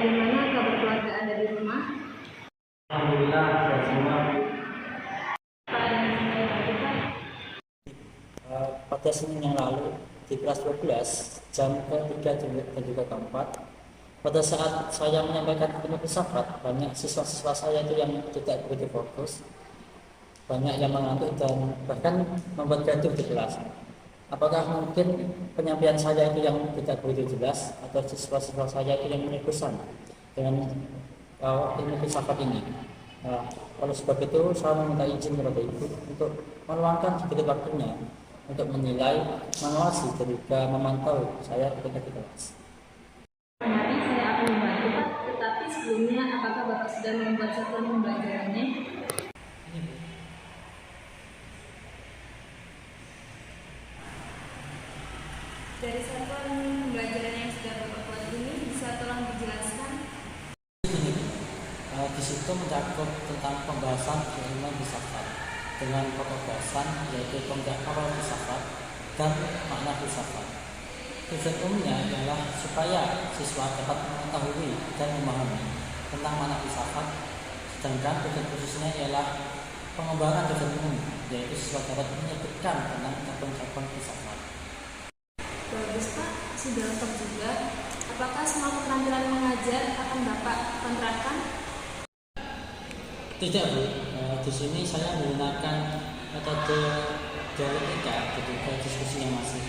bagaimana kabar keluarga Anda di rumah? Alhamdulillah, sehat semua. Pak, ada yang saya bantu, Pak? Pada Senin yang lalu di kelas 12 jam ke-3 dan juga ke-4, pada saat saya menyampaikan penuh filsafat, banyak siswa-siswa saya itu yang tidak begitu fokus, banyak yang mengantuk dan bahkan membuat gaduh di kelas. Apakah mungkin penyampaian saya itu yang tidak begitu jelas, atau siswa-siswa saya itu yang menyebutkan dengan ilmu filsafat ini? Oleh sebab itu saya meminta izin kepada ibu untuk meluangkan sedikit waktunya untuk menilai, mengawasi, dan juga memantau saya ketika di kelas. Mari saya akan membantu, Pak. Tetapi sebelumnya, apakah Bapak sudah membuat satuan pembelajarannya? Dari satuan pembelajaran yang sudah Bapak buat ini, bisa tolong dijelaskan? Di situ mencakup tentang pembahasan ilmu filsafat dengan pokok bahasan yaitu pengetahuan filsafat dan makna filsafat. Tujuan umumnya adalah supaya siswa dapat mengetahui dan memahami tentang makna filsafat, sedangkan tujuan khususnya ialah pengembangan tujuan umum, yaitu siswa dapat menyebutkan tentang cabang-cabang filsafat. Bagus, Pak. Sudah lengkap juga. Apakah semua keterampilan mengajar akan Bapak kontrakan? Tidak, Bu. Di sini saya menggunakan metode dialektika dan juga diskusi yang masif.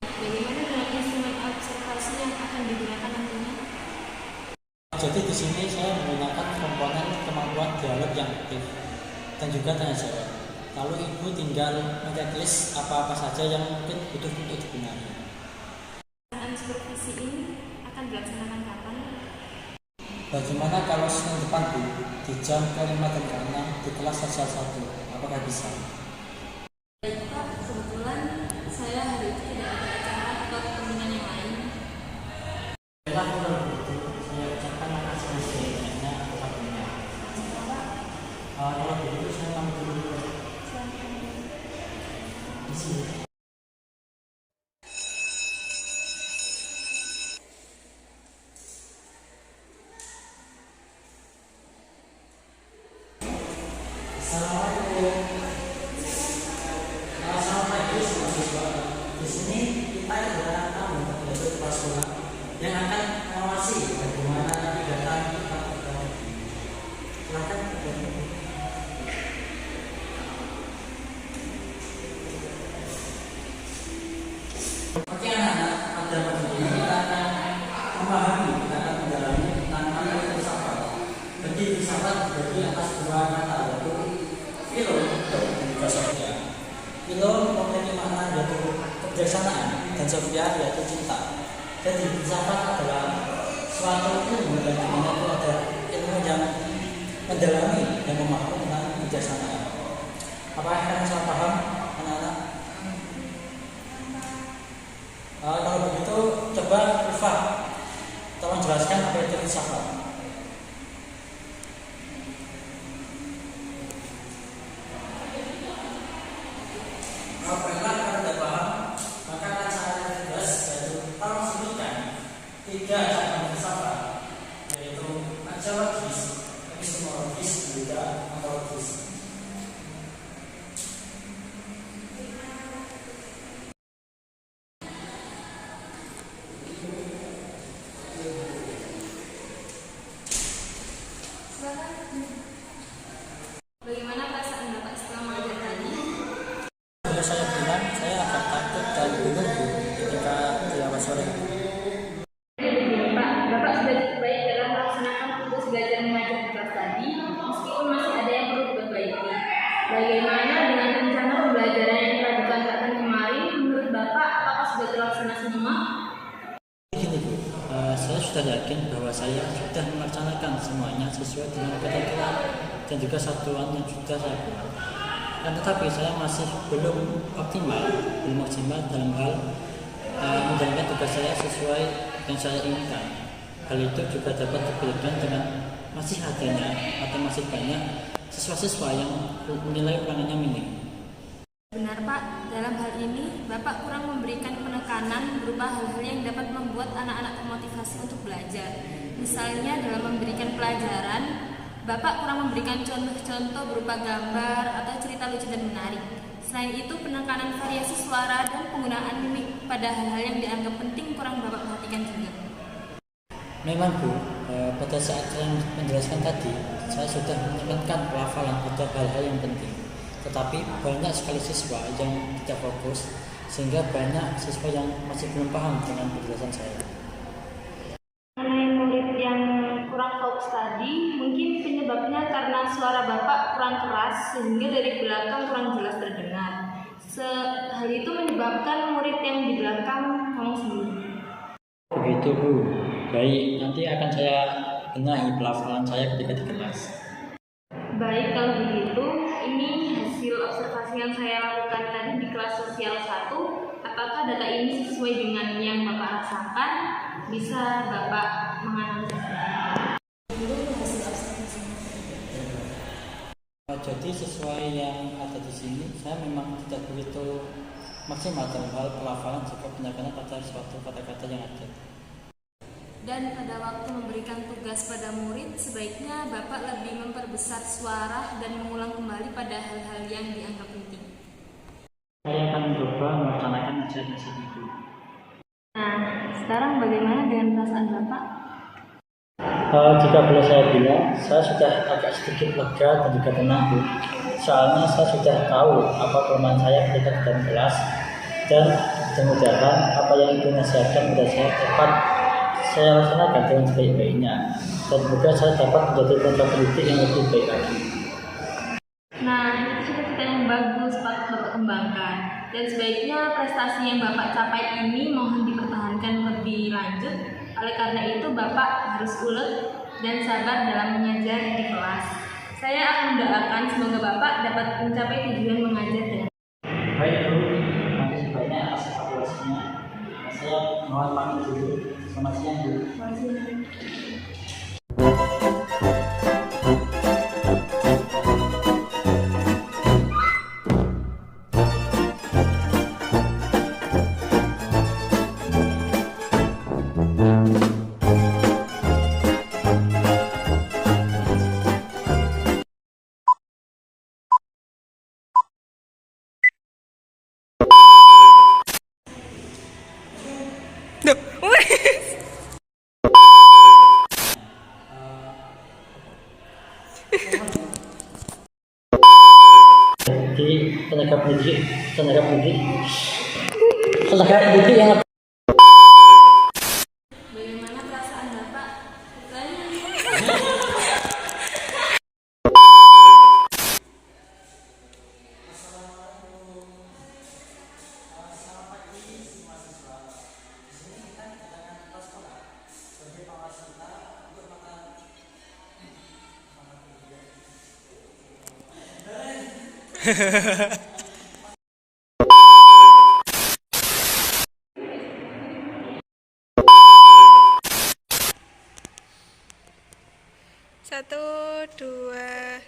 Bagaimana dengan instrumen observasi yang akan digunakan nantinya? Jadi di sini saya menggunakan komponen kemampuan dialog yang aktif dan juga tanya jawab. Lalu ibu tinggal men-checklist apa-apa saja yang mungkin butuh untuk dibenahi. Pelaksanaan supervisi ini akan dilaksanakan kapan? Bagaimana kalau Senin depan, Bu, di jam ke-5 dan ke-6 di kelas sosial 1? Apakah bisa? Baik, Pak. Kebetulan saya hari itu tidak ada acara atau kepentingan yang lain. Baiklah, kalau begitu saya ucapkan makasih sebanyak-banyaknya atas waktunya. Kalau begitu saya pamit dulu. Di sini. Assalamualaikum. Selamat pagi semua siswa. Di sini kita adalah tamu yaitu kepala sekolah yang akan mengawasi bagaimana kegiatan kita berjalan. Silakan. Oke anak-anak, pada pagi ini kita akan memahami, kita akan mendalami tentang makna filsafat. Jadi filsafat dibagi atas dua kata, yaitu philo dan juga sofia. Philo memiliki makna yaitu kebijaksanaan dan sofia yaitu cinta. Jadi filsafat adalah suatu ilmu dan dimana itu ada ilmu yang mendalami dan memahami tentang kebijaksanaan. Apakah kalian salah paham, anak-anak? Kalau begitu coba Ulfa, tolong jelaskan apa itu filsafat. Apabila kalian tidak paham, maka akan saya tugas yaitu tolong sebutkan 3 cabang filsafat, yaitu aksiologis, epistemologis, dan juga ontologis. Bagaimana perasaan Bapak setelah mengajar tadi? Sudah saya bilang, saya agak takut dan bingung, Bu, ketika di awal sore. Begini, Pak, Bapak sudah cukup baik dalam melaksanakan tugas belajar mengajar di kelas tadi, meskipun masih ada yang perlu diperbaiki. Bagaimana dengan rencana pembelajaran yang telah dikontrakkan kemarin? Menurut Bapak, apakah sudah terlaksana semua? Begini, Bu, saya sudah yakin bahwa saya sudah melaksanakan semuanya sesuai dengan ketentuan dan juga satuan yang sudah saya buat. Tetapi saya masih belum maksimal dalam hal menjalankan tugas saya sesuai yang saya inginkan. Hal itu juga dapat diberikan dengan masih adanya atau masih banyak siswa-siswa yang menilai ulangannya minim. Benar, Pak. Dalam hal ini, Bapak kurang memberikan penekanan penekanan berupa hal-hal yang dapat membuat anak-anak termotivasi untuk belajar. Misalnya dalam memberikan pelajaran, Bapak kurang memberikan contoh-contoh berupa gambar atau cerita lucu dan menarik. Selain itu, penekanan variasi suara dan penggunaan mimik pada hal-hal yang dianggap penting kurang Bapak perhatikan juga. Memang Bu, pada saat saya menjelaskan tadi, saya sudah menekankan pelafalan atau hal-hal yang penting. Tetapi banyak sekali siswa yang tidak fokus, sehingga banyak siswa yang masih belum paham dengan penjelasan saya. Mengenai murid yang kurang fokus tadi, mungkin penyebabnya karena suara Bapak kurang keras sehingga dari belakang kurang jelas terdengar. Hal itu menyebabkan murid yang di belakang ngomong sendiri. Begitu Bu, baik, nanti akan saya benahi pelafalan saya ketika di kelas. Baik, kalau begitu, ini hasil observasi yang saya lakukan tadi di kelas sosial 1. Apakah data ini sesuai dengan yang Bapak rasakan? Bisa Bapak menganalisis. Jadi sesuai yang ada di sini, saya memang tidak begitu maksimal dalam hal pelafalan jika penekanan pada suatu kata-kata yang ada. Dan pada waktu memberikan tugas pada murid, sebaiknya Bapak lebih memperbesar suara dan mengulang kembali pada hal-hal yang dianggap penting. Saya akan mencoba melaksanakan nasihat-nasihat itu. Nah, sekarang bagaimana dengan perasaan Bapak? Jika boleh saya bilang, saya sudah agak sedikit lega dan juga tenang Bu. Soalnya saya sudah tahu apa kelemahan saya ketika di dalam kelas, dan mudah-mudahan apa yang Ibu nasihatkan pada saya dapat saya laksanakan dengan sebaik-baiknya, dan semoga saya dapat menjadi tenaga pendidik yang lebih baik lagi. Nah, itu cita-cita yang bagus patut Bapak kembangkan. Dan sebaiknya prestasi yang Bapak capai ini mohon dipertahankan lebih lanjut. Oleh karena itu, Bapak harus ulet dan sabar dalam mengajar di kelas. Saya akan mendoakan semoga Bapak dapat mencapai tujuan mengajar dengan Baik Bu, nanti sebaiknya atas evaluasinya. Saya mohon pamit dulu. Selamat siang Bu. Jadi tenaga pendidik yang bagaimana perasaan Bapak? Satu, dua.